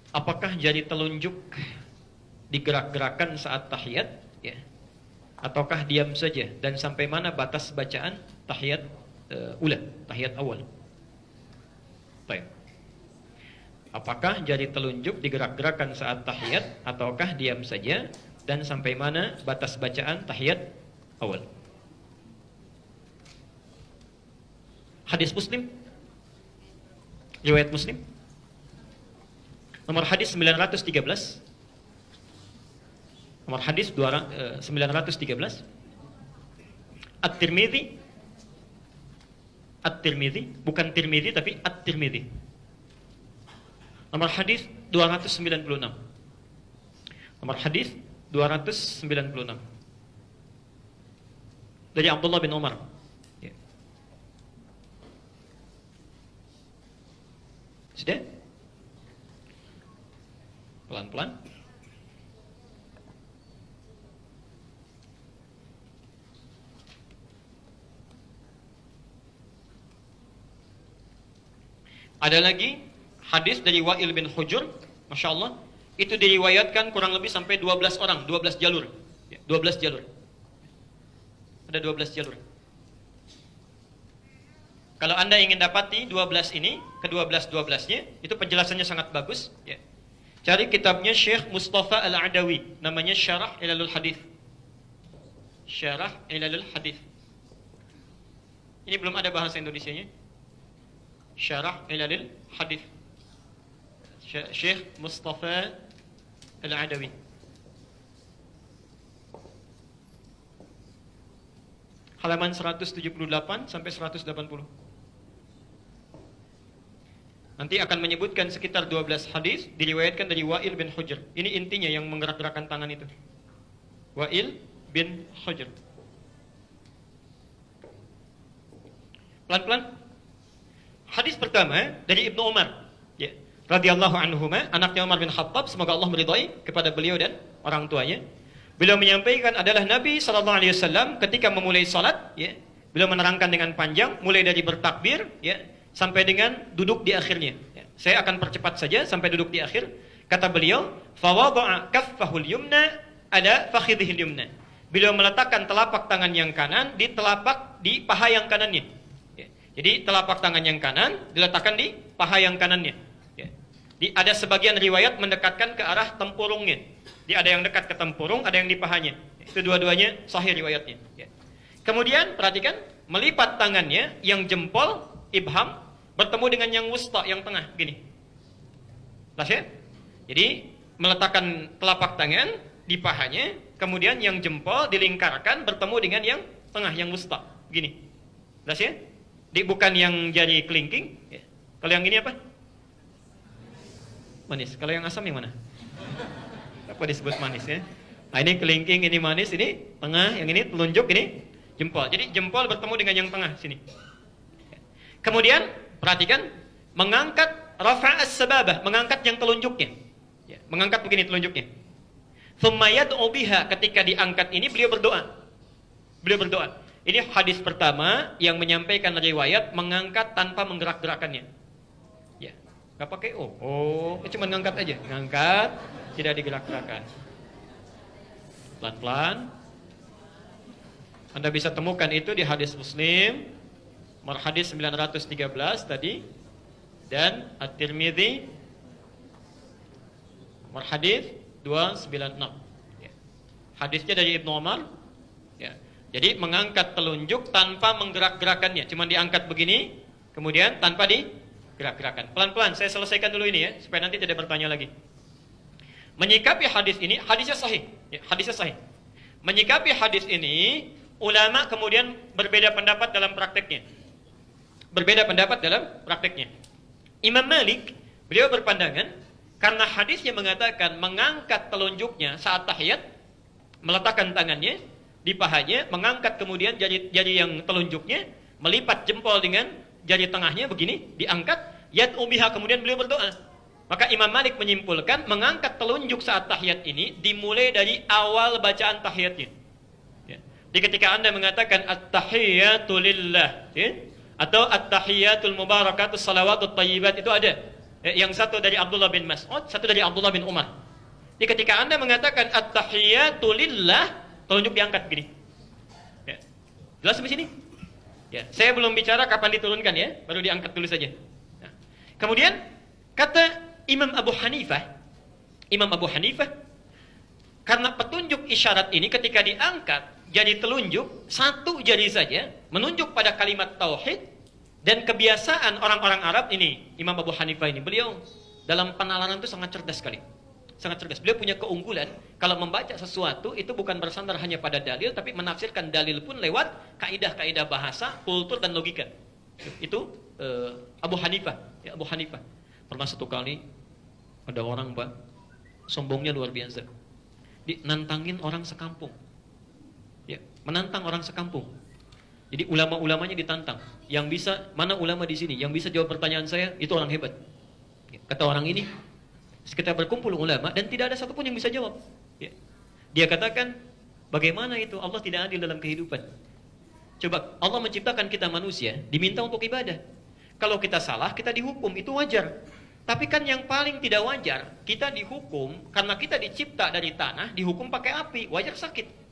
Apakah jari telunjuk digerak-gerakan saat tahiyat, ya, ataukah diam saja, dan sampai mana batas bacaan tahiyat tahiyat awal? Baik. Apakah jari telunjuk digerak-gerakan saat tahiyat ataukah diam saja, dan sampai mana batas bacaan tahiyat awal? Hadis Muslim, riwayat Muslim, nomor hadis 913. Nomor hadis 913. At-Tirmidzi, bukan Tirmidzi tapi At-Tirmidzi. Nomor hadis 296. Nomor hadis 296. Dari Abdullah bin Umar. Ya. Sudah? Pelan-pelan. Ada lagi hadis dari Wa'il bin Hujur, Masya Allah, itu diriwayatkan kurang lebih sampai 12 orang, 12 jalur. 12 jalur. Ada 12 jalur. Kalau Anda ingin dapati 12 ini, ke-12-12-nya, itu penjelasannya sangat bagus. Ya. Cari kitabnya Syekh Mustafa Al-Adawi, namanya Syarah Ilalul Hadith. Syarah Ilalul Hadith. Ini belum ada bahasa Indonesianya. Syarah Ilalul Hadith. Syekh Mustafa Al-Adawi. Halaman 178 sampai 180. Nanti akan menyebutkan sekitar 12 hadis diriwayatkan dari Wa'il bin Hujr. Ini intinya yang menggerak-gerakkan tangan itu. Wa'il bin Hujr. Pelan-pelan. Hadis pertama dari Ibnu Umar, ya, radhiyallahu anhuma, anaknya Umar bin Khattab, semoga Allah meridai kepada beliau dan orang tuanya. Beliau menyampaikan adalah Nabi sallallahu alaihi wasallam ketika memulai salat, ya, beliau menerangkan dengan panjang mulai dari bertakbir, ya, sampai dengan duduk di akhirnya. Ya. Saya akan percepat saja sampai duduk di akhir. Kata beliau, fa wada'a kaffahul yumna ala fakhidhil yumna. Beliau meletakkan telapak tangan yang kanan di paha yang kanannya. Ya. Jadi telapak tangan yang kanan diletakkan di paha yang kanannya. Ya. Ada sebagian riwayat mendekatkan ke arah tempurungnya. Jadi ada yang dekat ke tempurung, ada yang di pahanya. Itu dua-duanya sahih riwayatnya. Ya. Kemudian perhatikan, melipat tangannya yang jempol ibham bertemu dengan yang wusta, yang tengah, gini. Jelas ya? Jadi meletakkan telapak tangan di pahanya, kemudian yang jempol dilingkarkan bertemu dengan yang tengah, yang wusta, gini. Jelas ya? Bukan yang jari kelingking. Ya. Kalau yang ini apa? Manis. Kalau yang asam yang mana? Apa disebut manis ya? Nah ini kelingking, ini manis, ini tengah, yang ini telunjuk, ini jempol. Jadi jempol bertemu dengan yang tengah sini. Kemudian perhatikan, mengangkat rafa'as sababah, mengangkat yang telunjuknya. Ya, mengangkat begini telunjuknya. Tsumma yad'u biha, ketika diangkat ini beliau berdoa. Beliau berdoa. Ini hadis pertama yang menyampaikan riwayat mengangkat tanpa menggerak-gerakannya. Ya, enggak pakai cuma ngangkat aja, ngangkat, tidak digerak-gerakan. Pelan-pelan. Anda bisa temukan itu di hadis Muslim, nomor hadis 913 tadi, dan At-Tirmidzi, nomor hadis 296. Ya. Hadisnya dari Ibnu Umar. Ya. Jadi mengangkat telunjuk tanpa menggerak-gerakannya, cuma diangkat begini, kemudian tanpa digerak-gerakan. Pelan-pelan, saya selesaikan dulu ini ya, supaya nanti tidak bertanya lagi. Menyikapi hadis ini, hadisnya sahih. Ya, hadisnya sahih. Menyikapi hadis ini, ulama kemudian berbeda pendapat dalam prakteknya. Berbeda pendapat dalam prakteknya. Imam Malik, beliau berpandangan, karena hadisnya mengatakan mengangkat telunjuknya saat tahiyat, meletakkan tangannya di pahanya, mengangkat kemudian jari yang telunjuknya, melipat jempol dengan jari tengahnya begini, diangkat, yad'u biha, kemudian beliau berdoa. Maka Imam Malik menyimpulkan mengangkat telunjuk saat tahiyat ini dimulai dari awal bacaan tahiyatnya. Ya. Jadi ketika Anda mengatakan at-tahiyyatu lillah, ya, atau at-tahiyyatul mubarakatus salawatut thayyibat, itu ada. Yang satu dari Abdullah bin Mas'ud, satu dari Abdullah bin Umar. Jadi ketika Anda mengatakan at-tahiyatu lillah, telunjuk diangkat begini. Ya. Jelas sampai sini? Ya, saya belum bicara kapan diturunkan ya, baru diangkat dulu saja. Nah. Kemudian kata Imam Abu Hanifah, karena petunjuk isyarat ini ketika diangkat jadi telunjuk, satu jari saja menunjuk pada kalimat tauhid. Dan kebiasaan orang-orang Arab ini, Imam Abu Hanifah ini, beliau dalam penalaran itu sangat cerdas sekali. Sangat cerdas. Beliau punya keunggulan, kalau membaca sesuatu itu bukan bersandar hanya pada dalil, tapi menafsirkan dalil pun lewat kaidah-kaidah bahasa, kultur, dan logika. Itu Abu Hanifah. Ya, Abu Hanifah. Pernah satu kali, ada orang, Pak, sombongnya luar biasa. Nantangin orang sekampung. Ya, menantang orang sekampung. Jadi ulama-ulamanya ditantang. Yang bisa, mana ulama di sini? Yang bisa jawab pertanyaan saya, itu orang hebat. Kata orang ini, kita berkumpul ulama dan tidak ada satupun yang bisa jawab. Dia katakan, bagaimana itu Allah tidak adil dalam kehidupan? Coba, Allah menciptakan kita manusia, diminta untuk ibadah. Kalau kita salah, kita dihukum, itu wajar. Tapi kan yang paling tidak wajar, kita dihukum, karena kita dicipta dari tanah, dihukum pakai api, wajar sakit.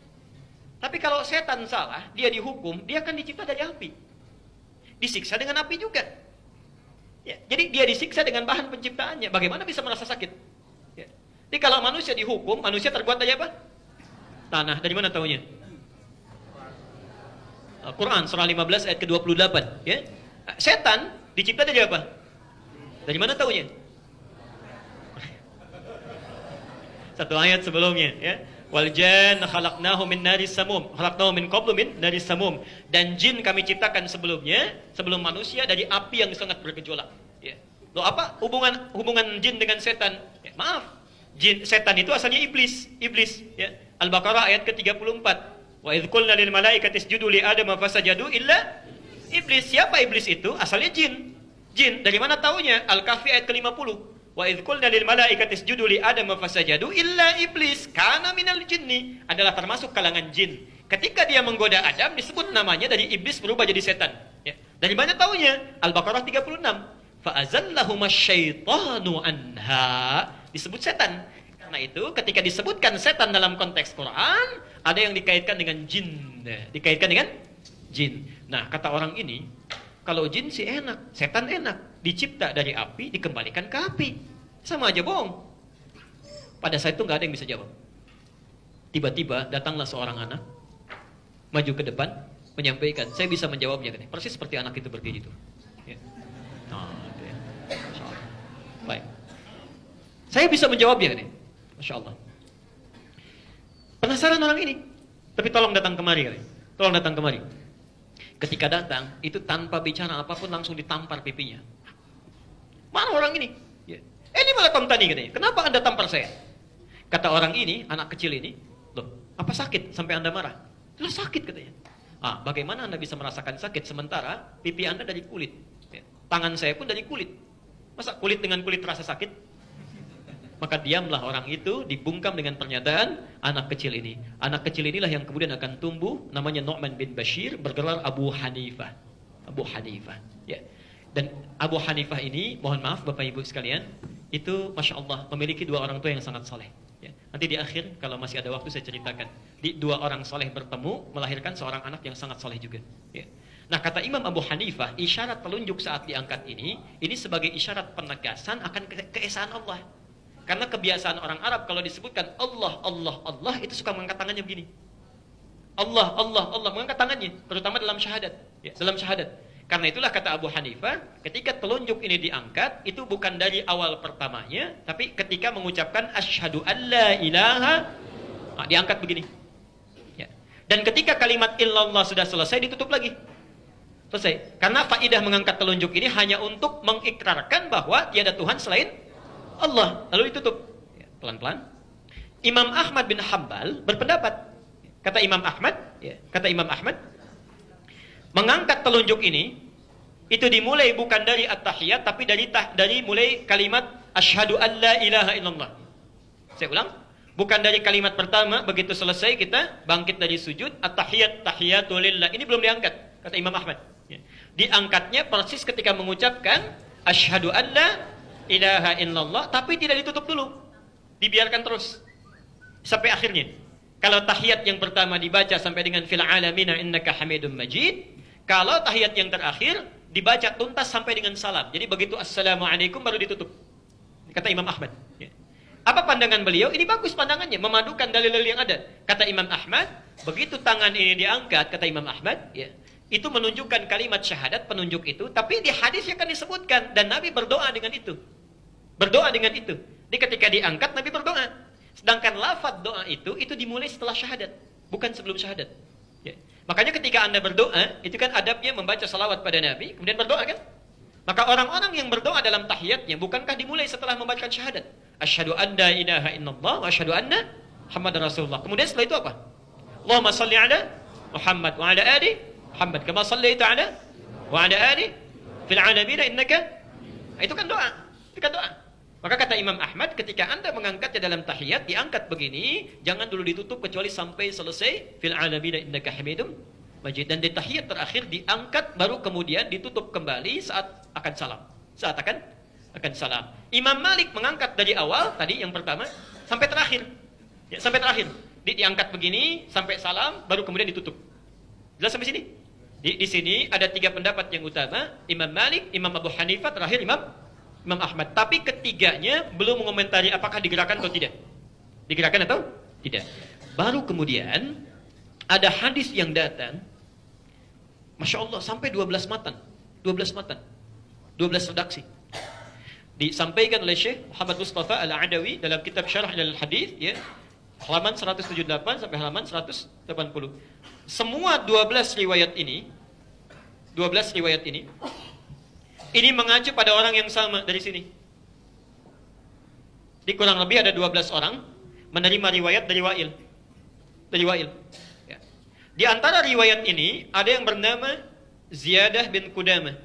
Tapi kalau setan salah, dia dihukum, dia akan dicipta dari api. Disiksa dengan api juga. Ya, jadi dia disiksa dengan bahan penciptaannya. Bagaimana bisa merasa sakit? Ya. Jadi kalau manusia dihukum, manusia terbuat dari apa? Tanah. Dari mana tahunya? Al-Quran, surah 15 ayat ke-28. Ya. Setan dicipta dari apa? Dari mana tahunya? Satu ayat sebelumnya. Ya. Wal janna khalaqnahu min naris samum, khalaqnahu min qablu min naris samum. Dan jin kami ciptakan sebelumnya, sebelum manusia, dari api yang sangat bergejolak. Ya. Loh, apa hubungan jin dengan setan? Ya, maaf, setan itu asalnya iblis. Ya. Al-Baqarah ayat ke-34. Wa idz qulna lil malaikati isjudu li adama fasajadu illa iblis. Siapa iblis itu? Asalnya jin. Jin dari mana taunya? Al-Kahfi ayat ke-50. Wa idz qulna lil malaikati isjudu li adama fasajadu illa iblis kana minal jinni, adalah termasuk kalangan jin. Ketika dia menggoda Adam, disebut namanya dari iblis berubah jadi setan. Ya. Dari mana taunya? Al-Baqarah 36. Fa azallahuma syaitanu anha, disebut setan. Karena itu ketika disebutkan setan dalam konteks Quran, ada yang dikaitkan dengan jin. Dikaitkan dengan jin. Nah, kata orang ini, kalau jin sih enak, setan enak. Dicipta dari api, dikembalikan ke api. Sama aja bohong. Pada saat itu nggak ada yang bisa jawab. Tiba-tiba datanglah seorang anak, maju ke depan, menyampaikan, saya bisa menjawabnya. Persis seperti anak itu berdiri itu. Ya. Nah, itu ya. Masya Allah. Baik. Saya bisa menjawabnya. Masya Allah. Penasaran orang ini. Tapi tolong datang kemari. Tolong datang kemari. Ketika datang, itu tanpa bicara apapun langsung ditampar pipinya. Mana orang ini? Ya. Ini malah Tomtani katanya. Kenapa Anda tampar saya? Kata orang ini, anak kecil ini, loh, apa sakit sampai Anda marah? Lah sakit katanya. Bagaimana Anda bisa merasakan sakit sementara pipi Anda dari kulit? Ya. Tangan saya pun dari kulit. Masa kulit dengan kulit terasa sakit? Maka diamlah orang itu, dibungkam dengan pernyataan anak kecil ini. Anak kecil inilah yang kemudian akan tumbuh, namanya Nu'man bin Bashir, bergelar Abu Hanifah. Abu Hanifah. Ya. Dan Abu Hanifah ini, mohon maaf Bapak Ibu sekalian, itu Masya Allah memiliki dua orang tua yang sangat saleh. Ya. Nanti di akhir, kalau masih ada waktu saya ceritakan. Dua orang saleh bertemu, melahirkan seorang anak yang sangat saleh juga. Ya. Nah, kata Imam Abu Hanifah, isyarat telunjuk saat diangkat ini sebagai isyarat penegasan akan keesaan Allah. Karena kebiasaan orang Arab kalau disebutkan Allah, Allah, Allah, itu suka mengangkat tangannya begini. Allah, Allah, Allah, mengangkat tangannya, terutama dalam syahadat. Ya, dalam syahadat. Karena itulah kata Abu Hanifah, ketika telunjuk ini diangkat, itu bukan dari awal pertamanya, tapi ketika mengucapkan asyhadu an la ilaha, diangkat begini. Ya. Dan ketika kalimat illallah sudah selesai, ditutup lagi. Selesai. Karena faidah mengangkat telunjuk ini hanya untuk mengikrarkan bahwa tiada Tuhan selain Allah. Lalu ditutup. Ya, pelan-pelan. Imam Ahmad bin Hanbal berpendapat. Kata Imam Ahmad, mengangkat telunjuk ini itu dimulai bukan dari at-tahiyat tapi dari mulai kalimat asyhadu an la ilaha illallah. Saya ulang, bukan dari kalimat pertama begitu selesai kita bangkit dari sujud at-tahiyat tahiyatul lillah. Ini belum diangkat kata Imam Ahmad. Ya. Diangkatnya persis ketika mengucapkan asyhadu an la ilaha illallah, tapi tidak ditutup dulu. Dibiarkan terus sampai akhirnya. Kalau tahiyat yang pertama dibaca sampai dengan fil alamina innaka hamidum majid, kalau tahiyat yang terakhir dibaca tuntas sampai dengan salam. Jadi begitu assalamualaikum baru ditutup. Kata Imam Ahmad. Ya. Apa pandangan beliau? Ini bagus pandangannya, memadukan dalil-dalil yang ada. Kata Imam Ahmad, begitu tangan ini diangkat, kata Imam Ahmad, ya, itu menunjukkan kalimat syahadat, penunjuk itu, tapi di hadis akan disebutkan, dan Nabi berdoa dengan itu. Berdoa dengan itu. Jadi ketika diangkat, Nabi berdoa. Sedangkan lafaz doa itu dimulai setelah syahadat, bukan sebelum syahadat. Ya. Makanya ketika Anda berdoa, itu kan adabnya membaca salawat pada Nabi, kemudian berdoa kan? Maka orang-orang yang berdoa dalam tahiyatnya, bukankah dimulai setelah membacakan syahadat? Asyhadu an la ilaha illallah wa asyhadu anna Muhammadar Rasulullah. Kemudian setelah itu apa? Allahumma salli ala Muhammad wa ala ali Muhammad kama sallaita ala wa ala ali fil alamin innaka. Itu kan doa. Itu kan doa. Maka kata Imam Ahmad, ketika Anda mengangkatnya dalam tahiyat, diangkat begini, jangan dulu ditutup kecuali sampai selesai fil alamin innaka hamidum majid. Dan di tahiyat terakhir diangkat, baru kemudian ditutup kembali saat akan salam. Saat akan salam. Imam Malik mengangkat dari awal tadi yang pertama sampai terakhir. Ya, sampai terakhir. Diangkat begini sampai salam, baru kemudian ditutup. Jelas sampai sini? Di sini ada 3 pendapat yang utama, Imam Malik, Imam Abu Hanifah, terakhir Imam Ahmad. Tapi ketiganya belum mengomentari apakah digerakkan atau tidak. Digerakkan atau tidak. Baru kemudian ada hadis yang datang, Masya Allah, sampai 12 matan. 12 matan. 12 redaksi. Disampaikan oleh Syekh Muhammad Mustafa Al-Adawi dalam kitab Syarah Al-Hadis, ya, halaman 178 sampai halaman 180. Semua 12 riwayat ini mengacu pada orang yang sama dari sini. Di kurang lebih ada 12 orang menerima riwayat dari Wa'il. Ya. Di antara riwayat ini ada yang bernama Ziyadah bin Qudamah.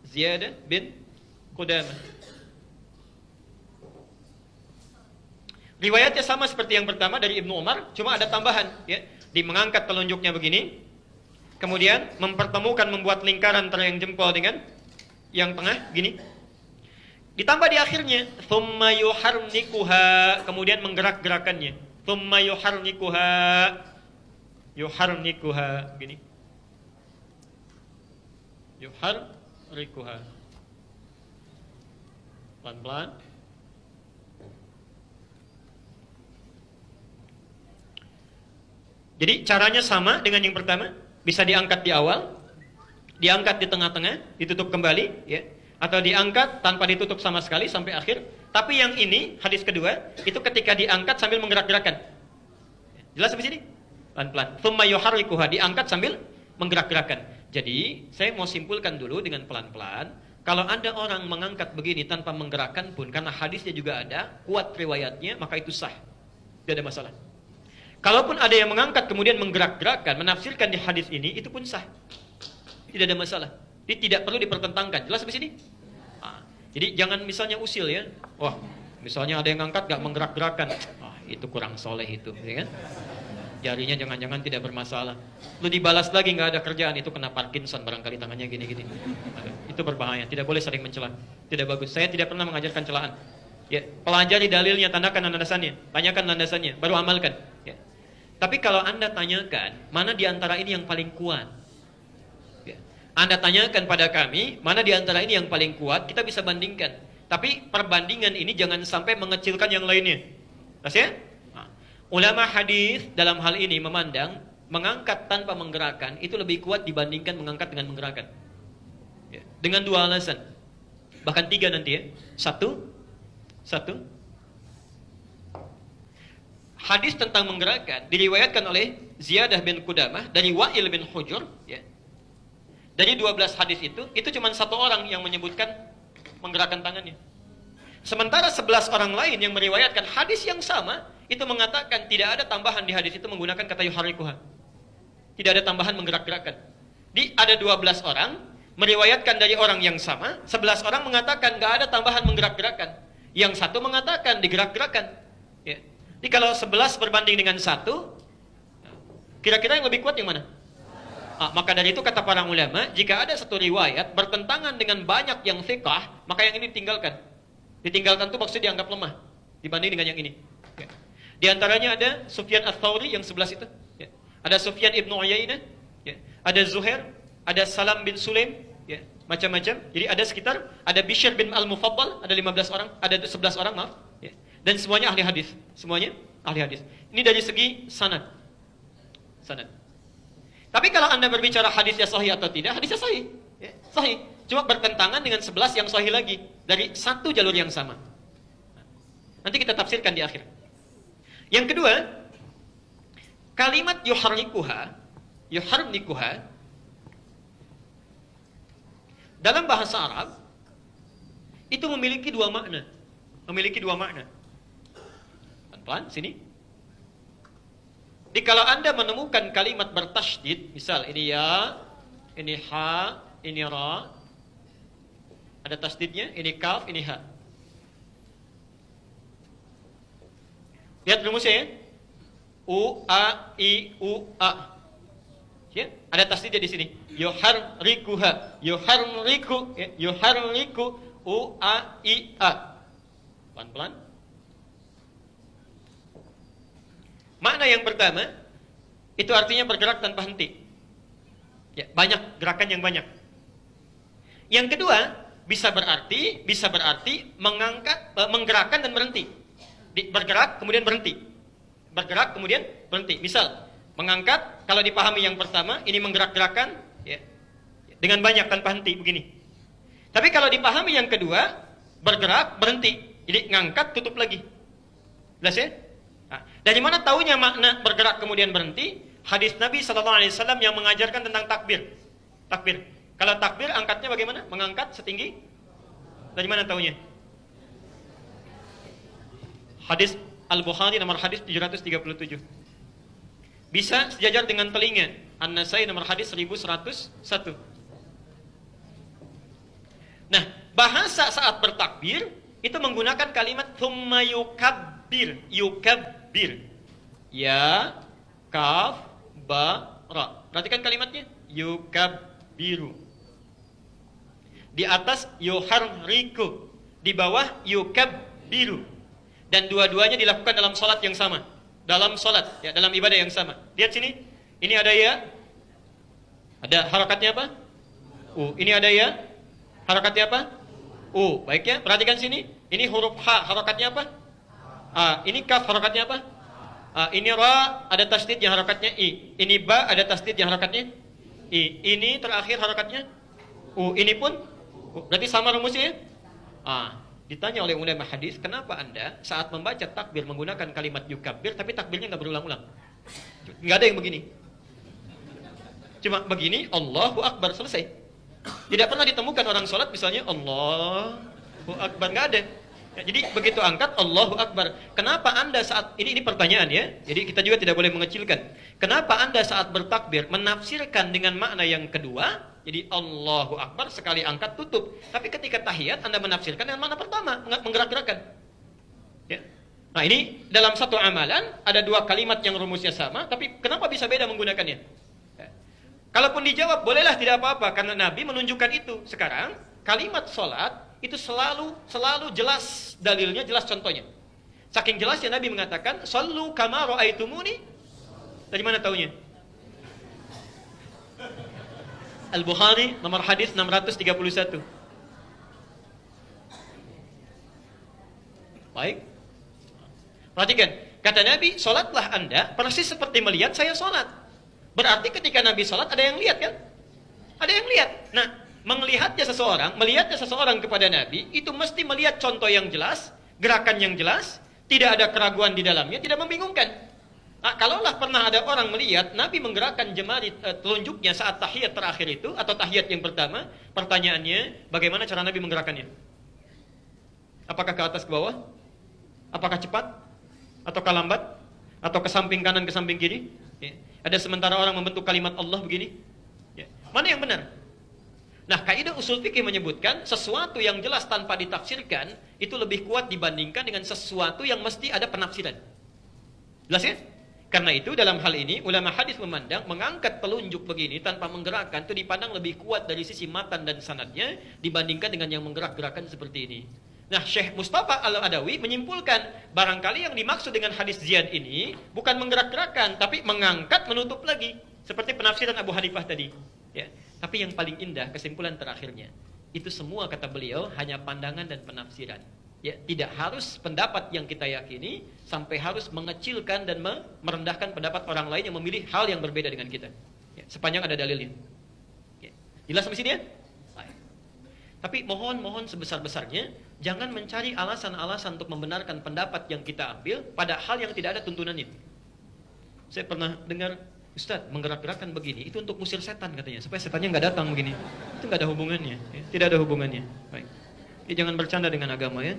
Ziyadah bin Qudamah. Riwayatnya sama seperti yang pertama dari Ibnu Umar, cuma ada tambahan, ya. Di mengangkat telunjuknya begini, kemudian mempertemukan, membuat lingkaran antara yang jempol dengan yang tengah gini. Ditambah di akhirnya, thumma yuharnikuha, kemudian menggerak-gerakannya. Thumma yuharnikuha gini. Yuharnikuha. Pelan-pelan. Jadi caranya sama dengan yang pertama, bisa diangkat di awal, diangkat di tengah-tengah, ditutup kembali, ya, atau diangkat tanpa ditutup sama sekali sampai akhir. Tapi yang ini, hadis kedua, itu ketika diangkat sambil menggerak-gerakkan. Jelas sampai sini? Pelan-pelan. Tsumma yuharrikuha, diangkat sambil menggerak-gerakkan. Jadi, saya mau simpulkan dulu dengan pelan-pelan. Kalau ada orang mengangkat begini tanpa menggerakkan pun, karena hadisnya juga ada, kuat riwayatnya, maka itu sah. Tidak ada masalah. Kalaupun ada yang mengangkat kemudian menggerak-gerakkan, menafsirkan di hadis ini, itu pun sah. Tidak ada masalah. Jadi tidak perlu dipertentangkan. Jelas sampai sini? Nah, jadi jangan misalnya usil ya. Wah, misalnya ada yang ngangkat gak menggerak-gerakkan. Itu kurang soleh itu, ya kan? Jarinya jangan-jangan tidak bermasalah. Lu dibalas lagi gak ada kerjaan, itu kena Parkinson barangkali tangannya gini-gini. Itu berbahaya, tidak boleh sering mencela. Tidak bagus. Saya tidak pernah mengajarkan celaan. Ya, pelajari dalilnya, tandakan landasannya, tanyakan landasannya, baru amalkan. Ya. Tapi kalau Anda tanyakan, mana di antara ini yang paling kuat? Ya. Anda tanyakan pada kami, mana di antara ini yang paling kuat, kita bisa bandingkan. Tapi perbandingan ini jangan sampai mengecilkan yang lainnya. Ya? Nah, ulama hadis dalam hal ini memandang, mengangkat tanpa menggerakkan, itu lebih kuat dibandingkan mengangkat dengan menggerakkan. Ya. Dengan 2 alasan. Bahkan 3 nanti ya. Satu, hadis tentang menggerakkan diriwayatkan oleh Ziyadah bin Qudamah dari Wa'il bin Hujur, ya. Dari 12 hadis itu cuma 1 orang yang menyebutkan menggerakkan tangannya. Sementara 11 orang lain yang meriwayatkan hadis yang sama itu mengatakan tidak ada tambahan di hadis itu menggunakan kata yuharrikuha. Tidak ada tambahan menggerak-gerakkan. Ada 12 orang meriwayatkan dari orang yang sama, 11 orang mengatakan enggak ada tambahan menggerak-gerakkan. Yang 1 mengatakan digerak-gerakkan. Ya. Jadi kalau 11 berbanding dengan 1, kira-kira yang lebih kuat yang mana? Maka dari itu kata para ulama, jika ada satu riwayat bertentangan dengan banyak yang thiqah, maka yang ini ditinggalkan. Ditinggalkan itu maksudnya dianggap lemah dibanding dengan yang ini. Ya. Di antaranya ada Sufyan Ats-Tsauri yang 11 itu. Ya. Ada Sufyan Ibnu Uyainah, ya. Ada Zuhair, ada Salam bin Sulaim, ya. Macam-macam. Jadi ada sekitar, ada Bishr bin Al-Mufaddal, ada 15 orang, ada 11 orang, maaf. Ya. Dan semuanya ahli hadis. Semuanya ahli hadis. Ini dari segi sanad. Sanad. Tapi kalau Anda berbicara hadisnya sahih atau tidak, hadisnya sahih. Ya. Sahih. Cuma bertentangan dengan 11 yang sahih lagi. Dari satu jalur yang sama. Nanti kita tafsirkan di akhir. Yang kedua, kalimat yuharnikuha dalam bahasa Arab itu memiliki dua makna. Pelan-pelan, sini. Jadi kalau Anda menemukan kalimat bertasydid, misal ini ya, ini ha, ini ra, ada tasydidnya, ini kaf, ini ha. Lihat rumusnya ya. U, A, I, U, A. Ya, ada tasydidnya di sini. Yuharrikuha, yuharriku, ya, yuharriku, U, A, I, A. Pelan-pelan. Makna yang pertama, itu artinya bergerak tanpa henti. Ya, banyak, gerakan yang banyak. Yang kedua, bisa berarti mengangkat, menggerakkan dan berhenti. Bergerak kemudian berhenti. Bergerak kemudian berhenti. Misal, mengangkat, kalau dipahami yang pertama, ini menggerak-gerakan, ya, dengan banyak tanpa henti, begini. Tapi kalau dipahami yang kedua, bergerak, berhenti. Jadi ngangkat, tutup lagi. Jelas ya? Nah, dari mana taunya makna bergerak kemudian berhenti? Hadis Nabi SAW yang mengajarkan tentang takbir. Takbir. Kalau takbir, angkatnya bagaimana? Mengangkat setinggi? Dari mana taunya? Hadis Al-Bukhari nomor hadis 737. Bisa sejajar dengan telinga. An-Nasai nomor hadis 1101. Nah, bahasa saat bertakbir itu menggunakan kalimat thumma yukabbir. Yukabbir. Ya, kaf, ba, ra. Perhatikan kalimatnya. Yukabbiru. Di atas yuharriku. Di bawah yukabbiru. Dan dua-duanya dilakukan dalam salat yang sama. Dalam salat, ya, dalam ibadah yang sama. Lihat sini. Ini ada ya. Ada harakatnya apa? Ini ada ya. Harakatnya apa? Baik ya. Perhatikan sini. Ini huruf H, harakatnya apa? Ini kaf, harakatnya apa? Ini ra, ada tasdid yang harakatnya I. Ini ba, ada tasdid yang harakatnya I. Ini terakhir harakatnya Ini pun berarti sama rumusnya ya? Ditanya oleh ulama hadis, kenapa Anda saat membaca takbir menggunakan kalimat yukabbir tapi takbirnya nggak berulang-ulang? Nggak ada yang begini. Cuma begini, Allahu Akbar, selesai. Tidak pernah ditemukan orang sholat misalnya Allahu Akbar, nggak ada. Ya, jadi begitu angkat Allahu Akbar. Kenapa Anda saat ini pertanyaan ya? Jadi kita juga tidak boleh mengecilkan. Kenapa Anda saat bertakbir menafsirkan dengan makna yang kedua? Jadi Allahu Akbar sekali angkat tutup. Tapi ketika tahiyat Anda menafsirkan dengan makna pertama, menggerak-gerakan. Ya. Nah, ini dalam satu amalan ada dua kalimat yang rumusnya sama, tapi kenapa bisa beda menggunakannya? Ya. Kalaupun dijawab bolehlah, tidak apa-apa karena Nabi menunjukkan itu. Sekarang kalimat salat itu selalu jelas dalilnya, jelas contohnya. Saking jelasnya Nabi mengatakan, "Shallu kama ra'aitumuni." Dari mana taunya? Al-Bukhari nomor hadis 631. Baik. Perhatikan, kata Nabi, "Salatlah Anda persis seperti melihat saya salat." Berarti ketika Nabi salat ada yang lihat kan? Ada yang lihat. Nah, melihatnya seseorang kepada Nabi itu mesti melihat contoh yang jelas, gerakan yang jelas, tidak ada keraguan di dalamnya, tidak membingungkan. Kalaulah pernah ada orang melihat Nabi menggerakkan jemari telunjuknya saat tahiyat terakhir itu atau tahiyat yang pertama, pertanyaannya bagaimana cara Nabi menggerakkannya? Apakah ke atas ke bawah? Apakah cepat? Atau lambat? Atau ke samping kanan ke samping kiri? Ya. Ada sementara orang membentuk kalimat Allah begini. Ya. Mana yang benar? Nah, kaidah usul fikih menyebutkan sesuatu yang jelas tanpa ditafsirkan itu lebih kuat dibandingkan dengan sesuatu yang mesti ada penafsiran. Jelas ya? Karena itu dalam hal ini ulama hadis memandang mengangkat telunjuk begini tanpa menggerakkan itu dipandang lebih kuat dari sisi matan dan sanadnya dibandingkan dengan yang menggerak-gerakan seperti ini. Nah, Syekh Mustafa Al-Adawi menyimpulkan barangkali yang dimaksud dengan hadis Ziyad ini bukan menggerak-gerakan tapi mengangkat menutup lagi seperti penafsiran Abu Hanifah tadi. Ya. Tapi yang paling indah kesimpulan terakhirnya itu semua kata beliau hanya pandangan dan penafsiran. Ya, tidak harus pendapat yang kita yakini sampai harus mengecilkan dan merendahkan pendapat orang lain yang memilih hal yang berbeda dengan kita. Ya, sepanjang ada dalilnya. Ya. Jelas sampai sini ya? Baik. Tapi mohon sebesar-besarnya jangan mencari alasan-alasan untuk membenarkan pendapat yang kita ambil pada hal yang tidak ada tuntunannya. Saya pernah dengar Ustaz menggerak-gerakkan begini itu untuk musir setan katanya supaya setannya nggak datang begini. Itu nggak ada hubungannya. Ya. Tidak ada hubungannya. Baik. Ya, jangan bercanda dengan agama ya.